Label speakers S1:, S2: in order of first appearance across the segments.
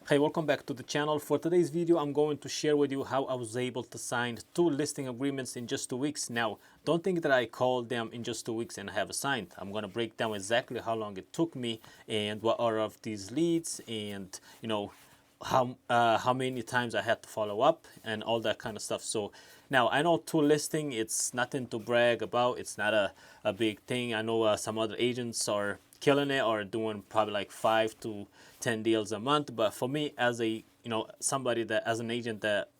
S1: Hey, welcome back to the channel. For today's video, I'm going to share with you how I was able to sign 2 listing agreements in just 2 weeks. Now, don't think that I called them in just 2 weeks and have signed. I'm going to break down exactly how long it took me and what are of these leads, and how many times I had to follow up and all that kind of stuff. So now I know 2 listing, it's nothing to brag about. It's not a big thing. I know some other agents are killing it or doing probably like 5 to 10 deals a month, but for me, as a somebody that, as an agent that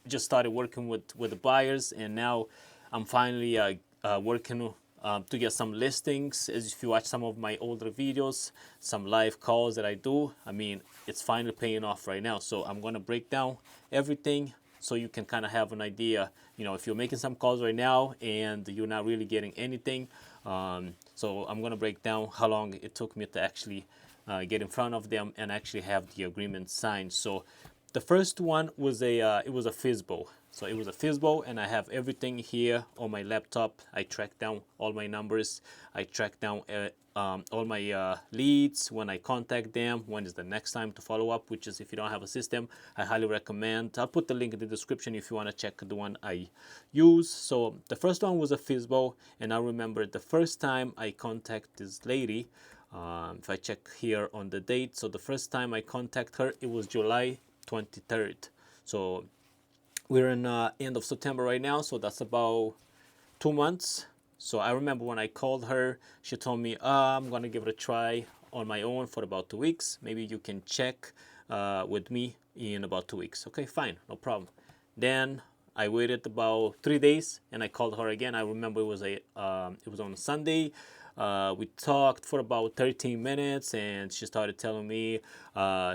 S1: just started working with the buyers, and now I'm finally working to get some listings. As if you watch some of my older videos, some live calls that I do, I mean, it's finally paying off right now. So I'm going to break down everything so you can kind of have an idea, if you're making some calls right now and you're not really getting anything. So I'm going to break down how long it took me to actually get in front of them and actually have the agreement signed. So the first one was it was a FSBO. So it was a FSBO, and I have everything here on my laptop. I track down all my numbers. I track down all my leads, when I contact them, when is the next time to follow up, which is, if you don't have a system, I highly recommend. I'll put the link in the description if you want to check the one I use. So the first one was a FSBO, and I remember the first time I contacted this lady, if I check here on the date, so the first time I contact her, it was July 23rd. So we're in end of September right now, so that's about 2 months. So I remember when I called her, she told me, I'm gonna give it a try on my own for about 2 weeks. Maybe you can check with me in about 2 weeks. Okay, fine, no problem. Then I waited about 3 days and I called her again. I remember it was on a Sunday. We talked for about 13 minutes, and she started telling me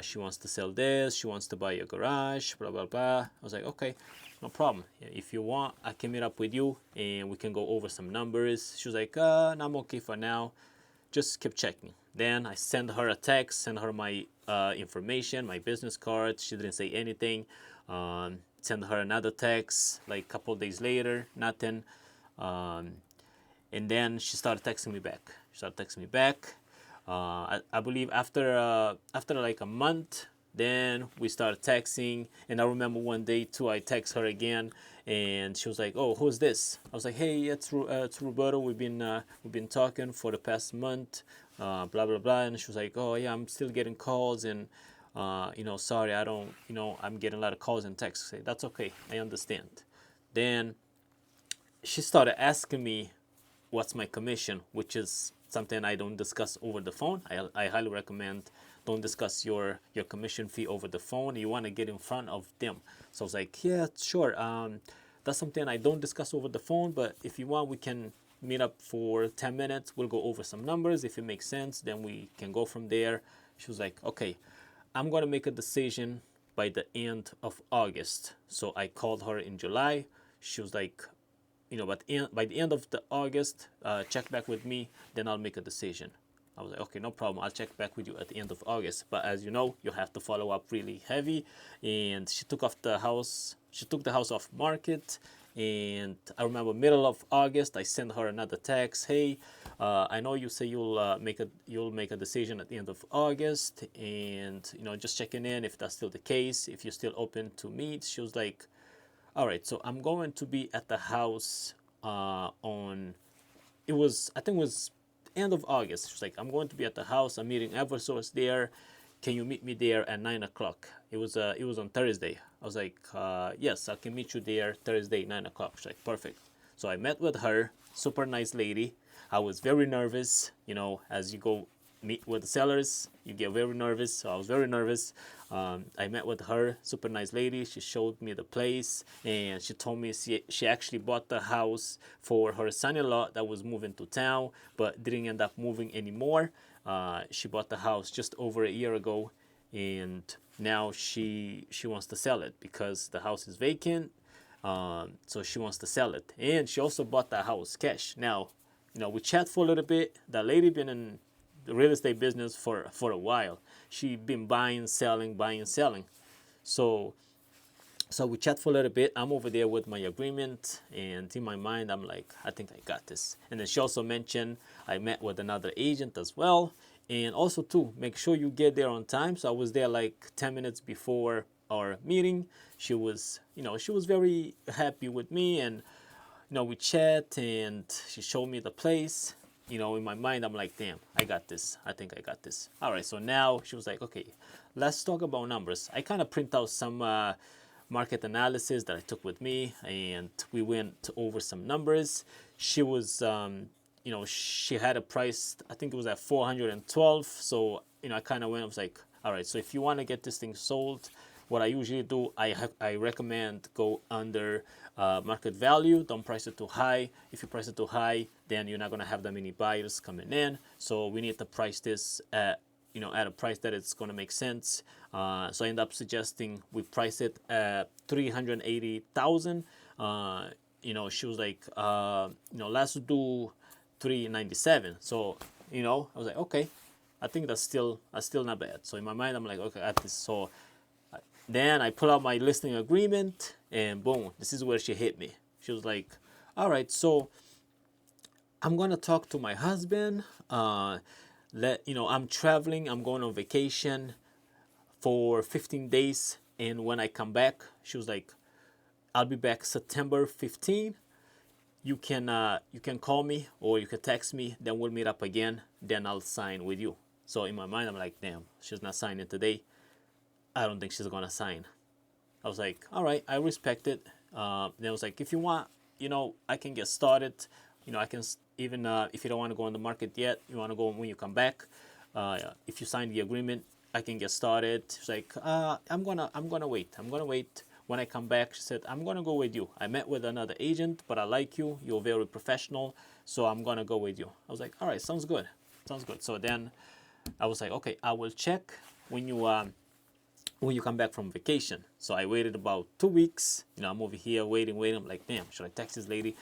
S1: she wants to sell this, she wants to buy a garage, blah blah blah. I was like, okay, no problem. If you want, I can meet up with you and we can go over some numbers. She was like, no, I'm okay for now. Just keep checking. Then I sent her a text, sent her my information, my business card. She didn't say anything. Sent her another text like a couple of days later, nothing. And then she started texting me back. I believe after like a month, then we started texting. And I remember one day too, I text her again, and she was like, "Oh, who's this?" I was like, "Hey, it's Roberto. We've been talking for the past month, blah blah blah." And she was like, "Oh yeah, I'm still getting calls, and sorry, I don't, I'm getting a lot of calls and texts." I say, "That's okay, I understand." Then she started asking me what's my commission, which is something I don't discuss over the phone. I highly recommend don't discuss your commission fee over the phone. You want to get in front of them. So I was like, yeah, sure. That's something I don't discuss over the phone, but if you want, we can meet up for 10 minutes. We'll go over some numbers. If it makes sense, then we can go from there. She was like, okay, I'm going to make a decision by the end of August. So I called her in July. She was like, but by the end of the August, check back with me, then I'll make a decision. I was like, okay, no problem. I'll check back with you at the end of August. But as you know, you have to follow up really heavy. And she took the house off market. And I remember middle of August, I sent her another text. Hey, I know you say you'll make a decision at the end of August, and just checking in if that's still the case, if you're still open to meet. She was like, all right, so I'm going to be at the house I think it was end of August. She's like, I'm going to be at the house. I'm meeting Eversource there. Can you meet me there at 9 o'clock? It was on Thursday. I was like, yes, I can meet you there Thursday, 9 o'clock. She's like, perfect. So I met with her, super nice lady. I was very nervous, as you go meet with the sellers, you get very nervous. So I was very nervous. I met with her, super nice lady. She showed me the place, and she told me she actually bought the house for her son-in-law that was moving to town but didn't end up moving anymore. She bought the house just over a year ago, and now she wants to sell it because the house is vacant. So she wants to sell it, and she also bought the house cash. Now, we chat for a little bit. That lady been in the real estate business for a while. She been buying, selling. So we chat for a little bit. I'm over there with my agreement, and in my mind, I'm like, I think I got this. And then she also mentioned I met with another agent as well, And also too, make sure you get there on time. So I was there like 10 minutes before our meeting. She was, she was very happy with me, and we chat, and she showed me the place. In my mind, I'm like, damn, I got this. I think I got this. All right, so now she was like, okay, let's talk about numbers. I kind of print out some market analysis that I took with me, and we went over some numbers. She was, she had a price, I think it was at 412. So, I kind of went, I was like, all right, so if you want to get this thing sold, what I usually do, I recommend go under market value. Don't price it too high. If you price it too high, then you're not going to have that many buyers coming in. So we need to price this at at a price that it's going to make sense. So I end up suggesting we price it at 380,000. She was like, let's do 397. So I was like, okay, I think that's still not bad. So in my mind, I'm like, okay, at this. So then I pull out my listing agreement, and boom, this is where she hit me. She was like, all right, so I'm gonna talk to my husband. I'm traveling. I'm going on vacation for 15 days, and when I come back, she was like, I'll be back September 15. You can call me or you can text me. Then we'll meet up again. Then I'll sign with you. So in my mind, I'm like, damn, she's not signing today. I don't think she's gonna sign. I was like, all right, I respect it. Then I was like, if you want, I can get started. I can even if you don't want to go on the market yet, you want to go when you come back. If you sign the agreement, I can get started. She's like, I'm gonna wait. I'm gonna wait. When I come back, she said, I'm gonna go with you. I met with another agent, but I like you. You're very professional, so I'm gonna go with you. I was like, all right, sounds good. Sounds good. So then I was like, okay, I will check when you come back from vacation. So I waited about 2 weeks. I'm over here waiting. I'm like, damn, should I text this lady?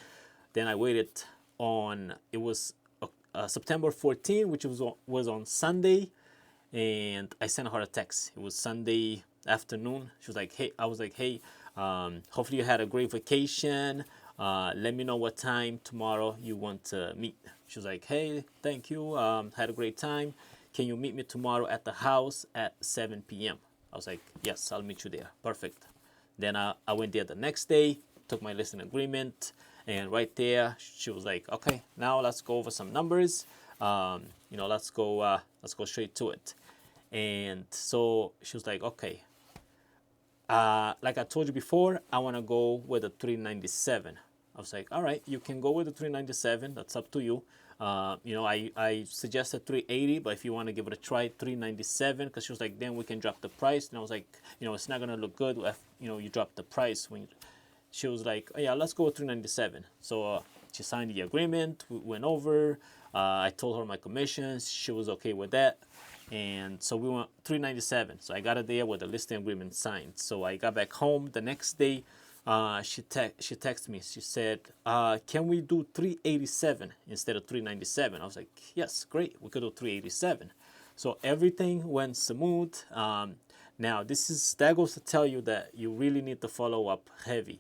S1: Then I waited on, it was September 14, which was on Sunday. And I sent her a text. It was Sunday afternoon. She was like, hey, I was like, hey, hopefully you had a great vacation. Let me know what time tomorrow you want to meet. She was like, hey, thank you. Had a great time. Can you meet me tomorrow at the house at 7 p.m.? I was like, yes, I'll meet you there. Perfect. Then I went there the next day, took my listing agreement, and right there, she was like, okay, now let's go over some numbers. Let's go straight to it. And so she was like, okay, like I told you before, I want to go with a 397. I was like, all right, you can go with the 397. That's up to you. I suggested 380, but if you want to give it a try, 397, because she was like, then we can drop the price. And I was like, it's not going to look good if, you drop the price. She was like, oh, yeah, let's go with 397. So she signed the agreement. We went over. I told her my commissions. She was okay with that. And so we went 397. So I got it there with the listing agreement signed. So I got back home the next day. She texted me. She said, can we do 387 instead of 397? I was like, yes, great. We could do 387. So everything went smooth. Now, that goes to tell you that you really need to follow up heavy.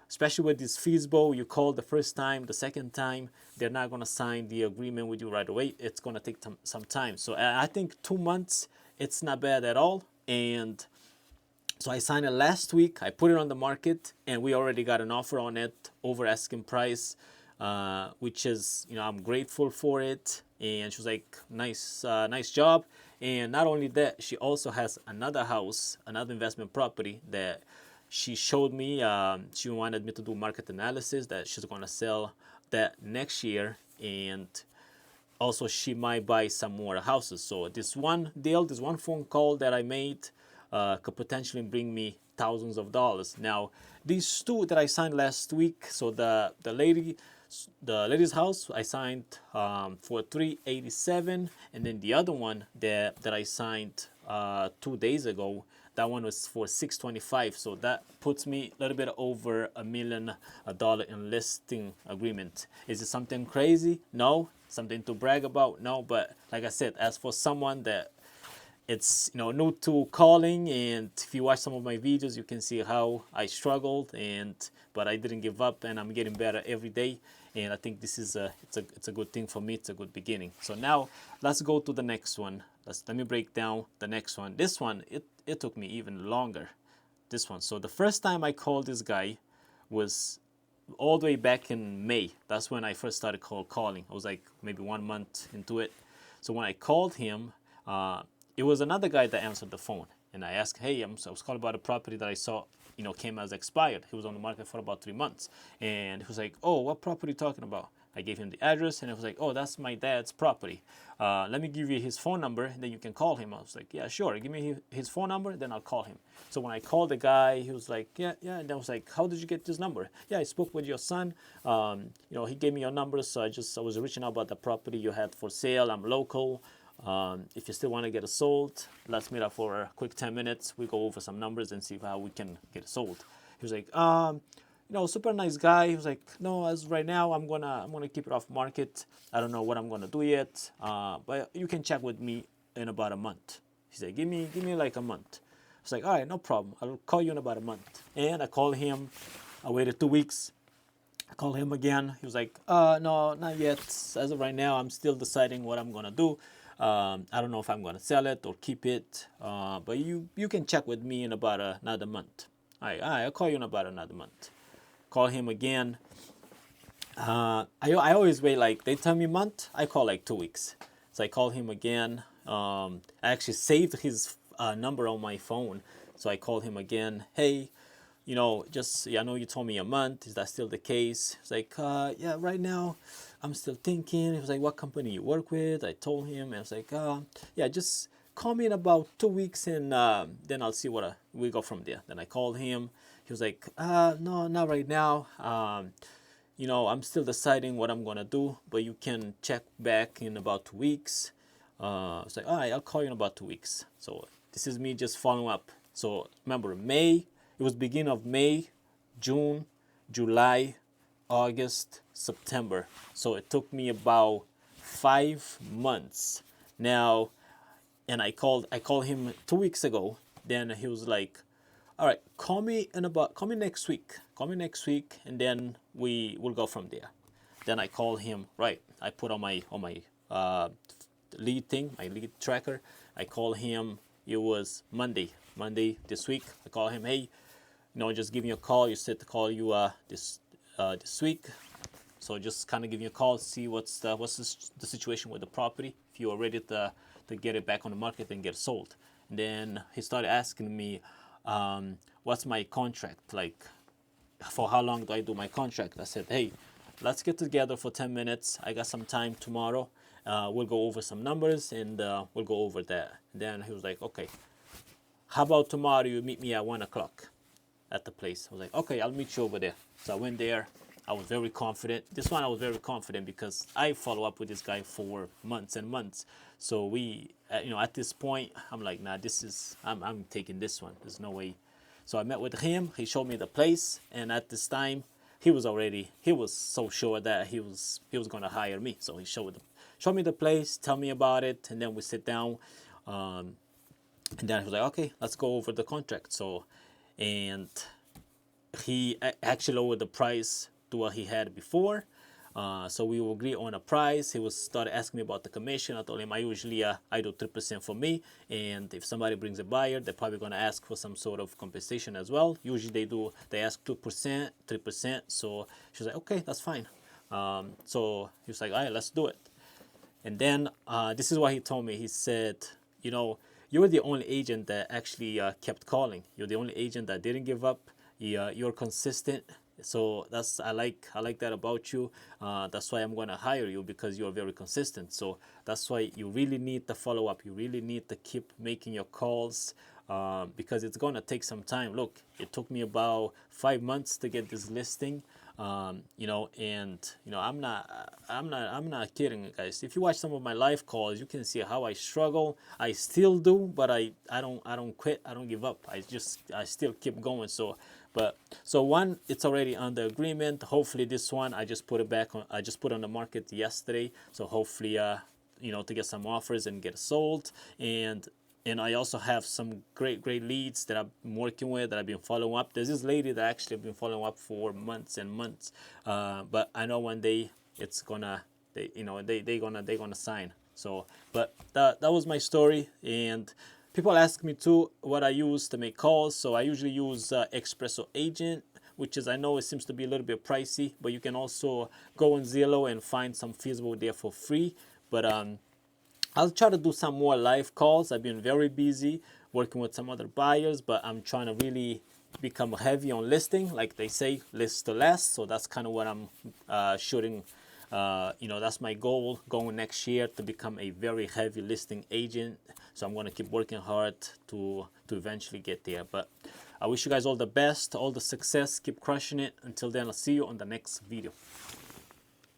S1: Especially with this FSBO, you call the first time, the second time, they're not going to sign the agreement with you right away. It's going to take some time. So I think 2 months, it's not bad at all. And so I signed it last week. I put it on the market, and we already got an offer on it over asking price, which is, I'm grateful for it. And she was like, nice job. And not only that, she also has another house, another investment property that she showed me. She wanted me to do market analysis that she's going to sell that next year. And also she might buy some more houses. So this one phone call that I made could potentially bring me thousands of dollars. Now, these two that I signed last week, so the lady's house I signed for 387, and then the other one that I signed 2 days ago, that one was for 625. So that puts me a little bit over $1 million in listing agreement. Is it something crazy? No. Something to brag about? No. But like I said, as for someone that it's new to calling, and if you watch some of my videos, you can see how I struggled, but I didn't give up, and I'm getting better every day. and I think this is it's a good thing for me. It's a good beginning. So now let's go to the next one. Let me break down the next one. This one, it took me even longer. This one. So the first time I called this guy was all the way back in May. That's when I first started calling. I was like maybe 1 month into it. So when I called him, it was another guy that answered the phone, and I asked, "Hey, I was calling about a property that I saw, came as expired. He was on the market for about 3 months," and he was like, "Oh, what property are you talking about?" I gave him the address, and he was like, "Oh, that's my dad's property. Let me give you his phone number, and then you can call him." I was like, "Yeah, sure. Give me his phone number, then I'll call him." So when I called the guy, he was like, "Yeah, yeah." And I was like, "How did you get this number?" "Yeah, I spoke with your son. He gave me your number, so I was reaching out about the property you had for sale. I'm local. If you still want to get it sold, let's meet up for a quick 10 minutes. We go over some numbers and see how we can get it sold." He was like, super nice guy. He was like, "No, as right now, I'm gonna keep it off market. I don't know what I'm gonna do yet, but you can check with me in about a month." He said, "Give me like a month." I was like, "All right, no problem. I'll call you in about a month." And I called him. I waited 2 weeks. I called him again. He was like, "No, not yet. As of right now, I'm still deciding what I'm gonna do. I don't know if I'm gonna sell it or keep it. But you can check with me in about another month." All right, I'll call you in about another month. Call him again. I always wait, like they tell me month, I call like 2 weeks. So I call him again. I actually saved his number on my phone. So I called him again. "Hey, I know you told me a month. Is that still the case?" He's like, "Yeah, right now I'm still thinking." He was like, "What company you work with?" I told him, and I was like, "Yeah, just call me in about 2 weeks, and then I'll see what we go from there." Then I called him. He was like, "No, not right now. I'm still deciding what I'm gonna do, but you can check back in about 2 weeks." I was like, "All right, I'll call you in about 2 weeks." So this is me just following up. So remember, it was beginning of May, June, July, August, September. So it took me about 5 months. Now, and I called him 2 weeks ago. Then he was like, "All right, call me next week. Call me next week, and then we will go from there." Then I called him. Right, I put on my my lead tracker. I called him. It was Monday this week. I called him. "Hey, just give me a call. You said to call you this week, so just kind of give me a call, see what's the situation with the property. If you are ready to get it back on the market and get it sold." And then he started asking me, "What's my contract like? For how long do I do my contract?" I said, "Hey, let's get together for 10 minutes. I got some time tomorrow. We'll go over some numbers, and we'll go over that." And then he was like, "Okay, how about tomorrow you meet me at 1 o'clock at the place?" I was like, "Okay, I'll meet you over there." So I went there. I was very confident. This one I was very confident because I follow up with this guy for months and months. So at this point, I'm like, "Nah, I'm taking this one. There's no way." So I met with him. He showed me the place, and at this time, he was so sure that he was gonna hire me. So he showed me the place, tell me about it, and then we sit down. And then he was like, "Okay, let's go over the contract." So, and he actually lowered the price to what he had before. So we will agree on a price. He started asking me about the commission. I told him I usually I do 3% for me, and if somebody brings a buyer, they're probably gonna ask for some sort of compensation as well. Usually they ask 2%, 3%. So she was like, "Okay, that's fine." So he was like, "All right, let's do it." And then this is what he told me. He said, "You're the only agent that actually kept calling. You're the only agent that didn't give up. You're consistent. So I like that about you. That's why I'm gonna hire you, because you're very consistent. So that's why you really need to follow up. You really need to keep making your calls, because it's gonna take some time. Look, it took me about 5 months to get this listing." I'm not kidding, guys. If you watch some of my live calls, you can see how I struggle. I still do, but I don't quit. I don't give up. I still keep going. So one, it's already under agreement. Hopefully this one, I just put it on the market yesterday. So hopefully to get some offers and get it sold. And and I also have some great leads that I'm working with, that I've been following up. There's this lady that actually I've been following up for months and months, but I know one day it's gonna, they're gonna sign. So, but that was my story. And people ask me too what I use to make calls. So I usually use Espresso Agent, which is, I know it seems to be a little bit pricey, but you can also go on Zillow and find some feasible there for free. But I'll try to do some more live calls. I've been very busy working with some other buyers, but I'm trying to really become heavy on listing, like they say, list to last. So that's kind of what I'm shooting. That's my goal going next year, to become a very heavy listing agent. So I'm going to keep working hard to eventually get there. But I wish you guys all the best, all the success. Keep crushing it. Until then, I'll see you on the next video.